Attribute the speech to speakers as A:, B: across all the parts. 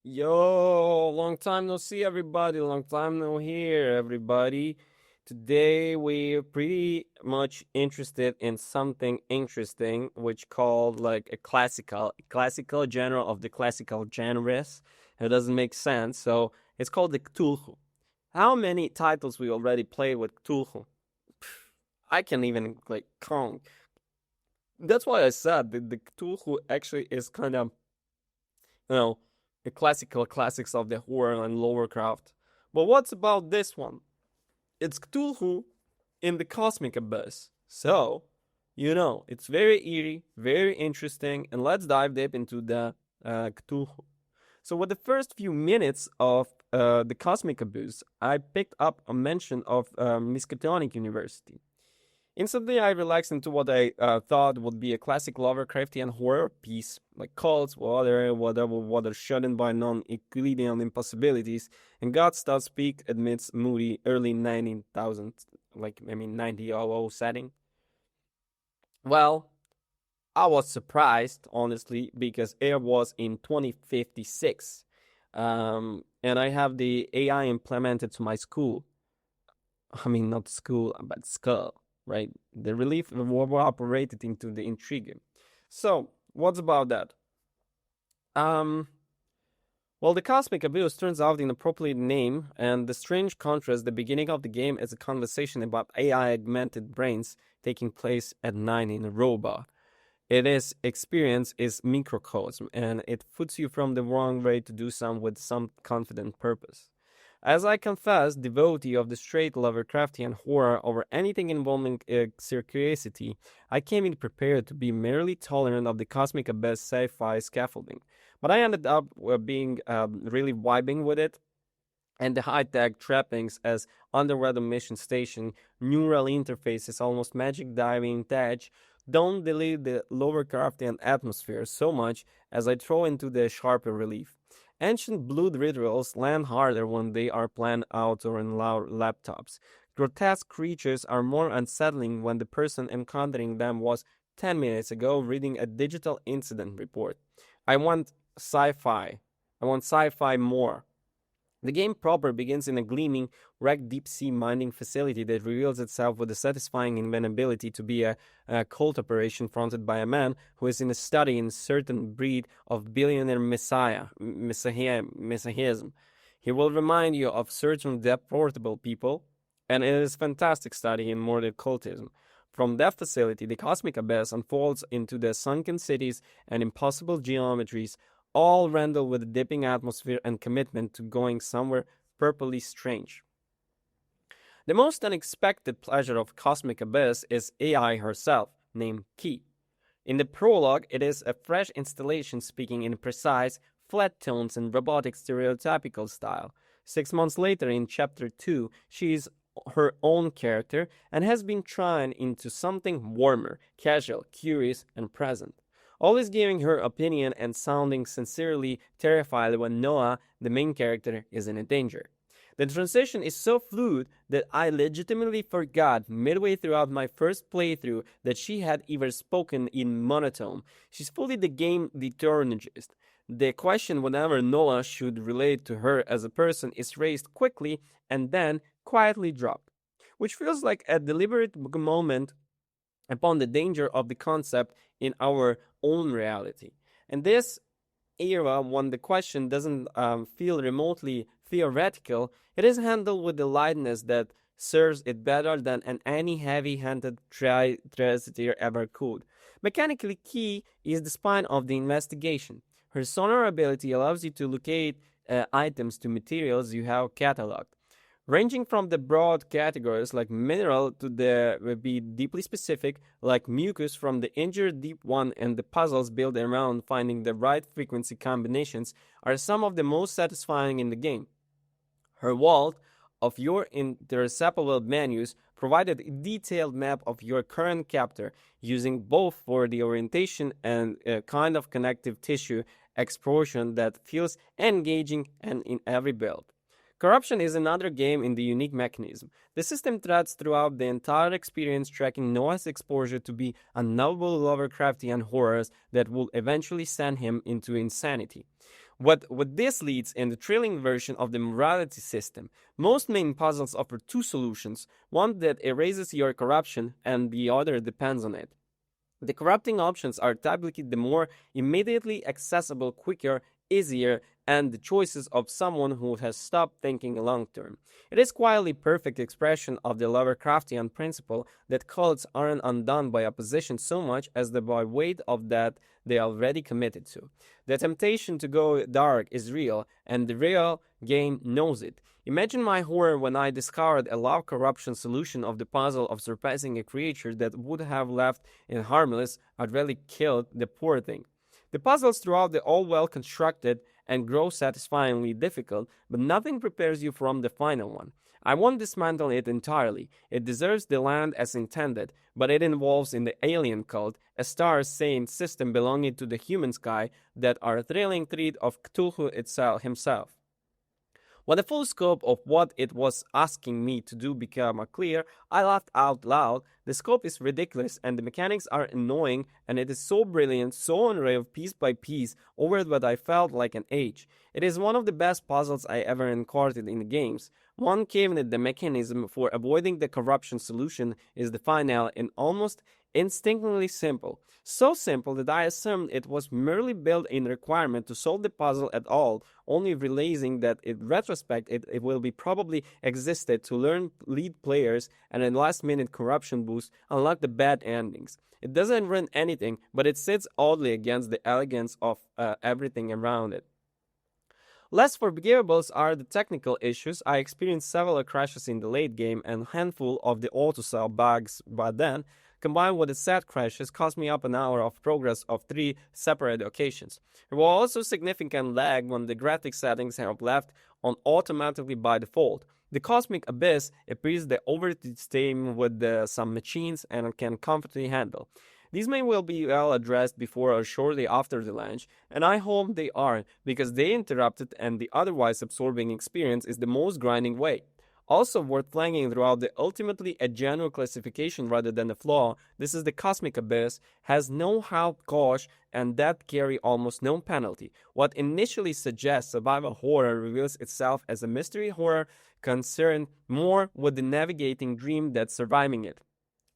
A: Yo, long time no see, everybody. Long time no hear, everybody. Today we're pretty much interested in something interesting, which called like a classical genre of the classical genres. It doesn't make sense, so it's called the Cthulhu. How many titles we already played with Cthulhu? I can't even like count. That's why I said that the Cthulhu actually is kind of you know, the classical classics of the horror and Lovecraft. But what's about this one? It's Cthulhu in the cosmic abyss. So, it's very eerie, very interesting, and let's dive deep into the Cthulhu. So, with the first few minutes of the cosmic abyss, I picked up a mention of Miskatonic University. Instantly, I relaxed into what I thought would be a classic Lovecraftian horror piece, like cults, water shut by non-Euclidean impossibilities, and God's does speak amidst moody early 19,000, 9000 setting. Well, I was surprised, honestly, because it was in 2056. And I have the AI implemented to my school. I mean, not school, but skull, right? The relief operated into the intrigue. So, what's about that? Um, well, the Cosmic Abuse turns out inappropriate name, and the strange contrast, the beginning of the game is a conversation about AI augmented brains taking place at night in a robot. It is experience is microcosm, and it puts you from the wrong way to do some with some confident purpose. As I confess, devotee of the straight Lovecraftian horror over anything involving circularity, I came in prepared to be merely tolerant of the cosmic abyss sci-fi scaffolding. But I ended up being really vibing with it, and the high-tech trappings as underwater mission station, neural interfaces, almost magic diving tech, don't delete the Lovecraftian atmosphere so much as I throw into the sharper relief. Ancient blood rituals land harder when they are planned out or in loud laptops. Grotesque creatures are more unsettling when the person encountering them was 10 minutes ago reading a digital incident report. I want sci fi. I want sci fi more. The game proper begins in a gleaming, wrecked deep sea mining facility that reveals itself with a satisfying invenability to be a cult operation fronted by a man who is in a study in a certain breed of billionaire messiahism. He will remind you of certain deportable people, and it is a fantastic study in modern cultism. From that facility, the cosmic abyss unfolds into the sunken cities and impossible geometries, all rendled with a dipping atmosphere and commitment to going somewhere purpley strange. The most unexpected pleasure of Cosmic Abyss is AI herself, named Key. In the prologue, it is a fresh installation speaking in precise, flat tones and robotic stereotypical style. 6 months later, in Chapter 2, she is her own character and has been trying into something warmer, casual, curious, and present, always giving her opinion and sounding sincerely terrified when Noah, the main character, is in danger. The transition is so fluid that I legitimately forgot midway throughout my first playthrough that she had ever spoken in monotone. She's fully the game liturgist. The question whenever Noah should relate to her as a person is raised quickly and then quietly dropped, which feels like a deliberate moment upon the danger of the concept in our own reality. And this era, when the question doesn't feel remotely theoretical, it is handled with the lightness that serves it better than any heavy-handed treasure ever could. Mechanically key is the spine of the investigation. Her sonar ability allows you to locate items to materials you have cataloged, ranging from the broad categories like mineral to the be deeply specific like mucus from the injured deep one, and the puzzles built around finding the right frequency combinations are some of the most satisfying in the game. Her vault of your interceptable menus provided a detailed map of your current captor, using both for the orientation and a kind of connective tissue exploration that feels engaging and in every build. Corruption is another game in the unique mechanism. The system threads throughout the entire experience, tracking Noah's exposure to be unnoble Lovecraftian horrors that will eventually send him into insanity. What this leads in the thrilling version of the morality system. Most main puzzles offer two solutions, one that erases your corruption and the other depends on it. The corrupting options are typically the more immediately accessible, quicker, easier, and the choices of someone who has stopped thinking long term. It is quietly perfect expression of the Lovecraftian principle that cults aren't undone by opposition so much as by weight of that they are already committed to. The temptation to go dark is real, and the real game knows it. Imagine my horror when I discovered a love corruption solution of the puzzle of surpassing a creature that would have left it harmless or really killed the poor thing. The puzzles throughout the all well constructed and grow satisfyingly difficult, but nothing prepares you from the final one. I won't dismantle it entirely. It deserves the land as intended, but it involves in the alien cult, a star-saying system belonging to the human sky that are a thrilling threat of Cthulhu itself himself. When the full scope of what it was asking me to do became clear, I laughed out loud. The scope is ridiculous and the mechanics are annoying, and it is so brilliant, so unraveled piece by piece over what I felt like an age. It is one of the best puzzles I ever encountered in the games. One cabinet, the mechanism for avoiding the corruption solution is the final and almost instinctively simple. So simple that I assumed it was merely built in requirement to solve the puzzle at all, only realizing that in retrospect it will be probably existed to lead players and in last minute corruption boost unlock the bad endings. It doesn't run anything, but it sits oddly against the elegance of everything around it. Less forgivables are the technical issues. I experienced several crashes in the late game and a handful of the auto-sell bugs by then, combined with the set crashes, cost me up an hour of progress of 3 separate occasions. There was also significant lag when the graphic settings have left on automatically by default. The Cosmic Abyss appears the overstim with some machines and can comfortably handle. These may well be well addressed before or shortly after the launch, and I hope they are, because they interrupted and the otherwise absorbing experience is the most grinding way. Also worth flagging throughout the ultimately a general classification rather than a flaw, this is the Cosmic Abyss, has no help gauge and that carry almost no penalty. What initially suggests survival horror reveals itself as a mystery horror concerned more with the navigating dream that's surviving it.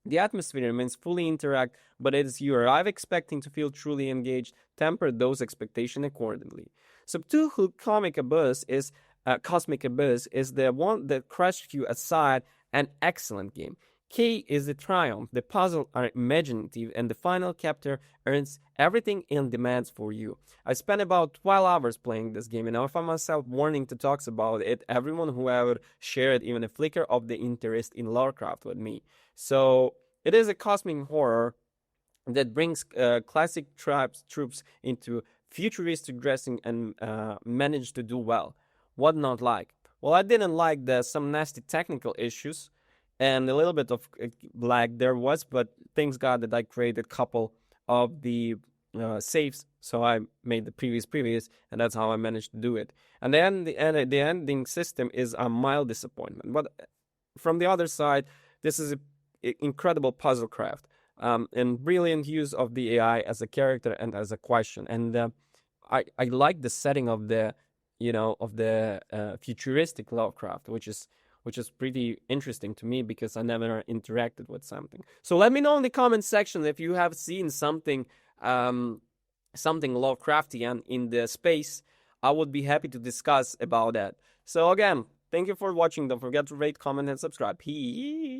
A: The atmosphere remains fully intact, but as you arrive expecting to feel truly engaged, temper those expectations accordingly. Cthulhu Cosmic Abyss is the one that crushed you aside, an excellent game. K is the triumph, the puzzles are imaginative, and the final chapter earns everything it demands for you. I spent about 12 hours playing this game, and I found myself wanting to talk about it, everyone who ever shared even a flicker of the interest in Lovecraft with me. So, it is a cosmic horror that brings classic troops into futuristic dressing and managed to do well. What not like? Well, I didn't like some nasty technical issues and a little bit of lag there was, but thanks God that I created a couple of the saves, so I made the previous, and that's how I managed to do it. And then the ending system is a mild disappointment. But from the other side, this is an incredible puzzle craft and brilliant use of the AI as a character and as a question. And I like the setting of the futuristic Lovecraft, which is pretty interesting to me because I never interacted with something. So let me know in the comment section if you have seen something Lovecraftian in the space. I would be happy to discuss about that. So again, thank you for watching. Don't forget to rate, comment, and subscribe. Peace.